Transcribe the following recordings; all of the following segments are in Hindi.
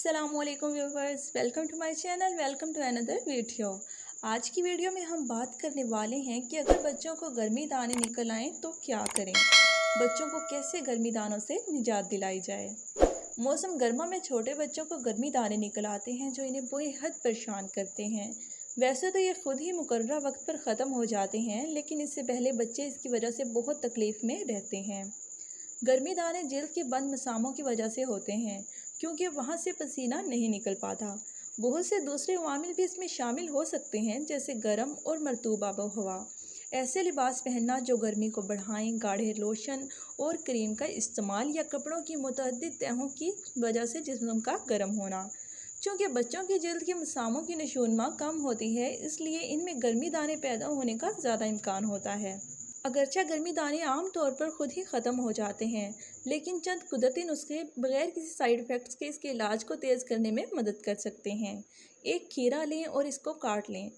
अस्सलामुअलैकुम viewers, welcome to my channel, welcome to another video. आज की वीडियो में हम बात करने वाले हैं कि अगर बच्चों को गर्मी दाने निकल आएँ तो क्या करें। बच्चों को कैसे गर्मी दानों से निजात दिलाई जाए। मौसम गर्मा में छोटे बच्चों को गर्मी दाने निकल आते हैं जो इन्हें बेहद परेशान करते हैं। वैसे तो ये खुद ही मुकर्ररा वक्त पर ख़त्म हो जाते हैं, लेकिन इससे पहले बच्चे इसकी वजह से बहुत तकलीफ़ में रहते हैं। गर्मी दाने जिल्द के बंद मसामों की वजह से होते हैं, क्योंकि वहाँ से पसीना नहीं निकल पाता। बहुत से दूसरे अवामिल भी इसमें शामिल हो सकते हैं, जैसे गर्म और मरतूब आबो हवा, ऐसे लिबास पहनना जो गर्मी को बढ़ाएं, गाढ़े लोशन और क्रीम का इस्तेमाल, या कपड़ों की मुतअद्दिद तहों की वजह से जिस्म का गर्म होना। चूँकि बच्चों की जिल्द के मसामों की नशोनुमा कम होती है, इसलिए इनमें गर्मी दाने पैदा होने का ज़्यादा इम्कान होता है। अगरचे गर्मी दाने आम तौर पर खुद ही ख़त्म हो जाते हैं, लेकिन चंद कुदरती नुस्खे बगैर किसी साइड इफ़ेक्ट्स के इसके इलाज को तेज़ करने में मदद कर सकते हैं। एक खीरा लें और इसको काट लें।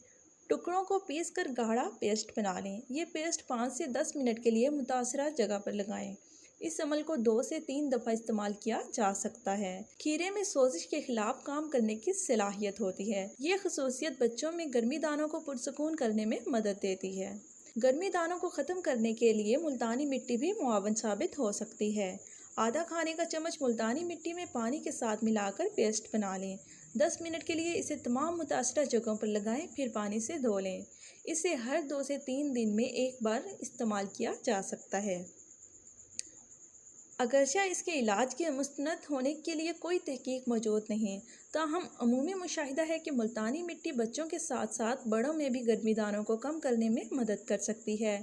टुकड़ों को पीस कर गाढ़ा पेस्ट बना लें। ये पेस्ट 5 से 10 मिनट के लिए मुतासरा जगह पर लगाएं। इस अमल को 2 से 3 दफ़ा इस्तेमाल किया जा सकता है। खीरे में सोजिश के खिलाफ काम करने की सलाहियत होती है। ये खसूसियत बच्चों में गर्मी दानों को पुरसकून करने में मदद देती है। गर्मी दानों को ख़त्म करने के लिए मुल्तानी मिट्टी भी मुआवन साबित हो सकती है। आधा खाने का चम्मच मुल्तानी मिट्टी में पानी के साथ मिलाकर पेस्ट बना लें। 10 मिनट के लिए इसे तमाम मुतासरा जगहों पर लगाएं, फिर पानी से धो लें। इसे हर 2 से 3 दिन में एक बार इस्तेमाल किया जा सकता है। अगरचे इसके इलाज के मुस्तनद होने के लिए कोई तहकीक मौजूद नहीं, ताहम अमूमी मुशाहिदा है कि मुल्तानी मिट्टी बच्चों के साथ साथ बड़ों में भी गर्मी दानों को कम करने में मदद कर सकती है।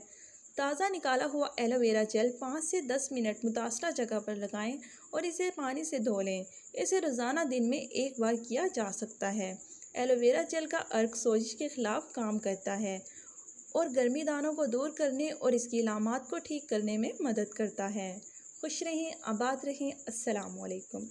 ताज़ा निकाला हुआ एलोवेरा जेल 5 से 10 मिनट मुतासरा जगह पर लगाएं और इसे पानी से धो लें। इसे रोज़ाना दिन में एक बार किया जा सकता है। एलोवेरा जेल का अर्क सोजिश के ख़िलाफ़ काम करता है और गर्मी दानों को दूर करने और इसकी अलामात को ठीक करने में मदद करता है। खुश रहें, आबाद रहें। अस्सलामु अलैकुम।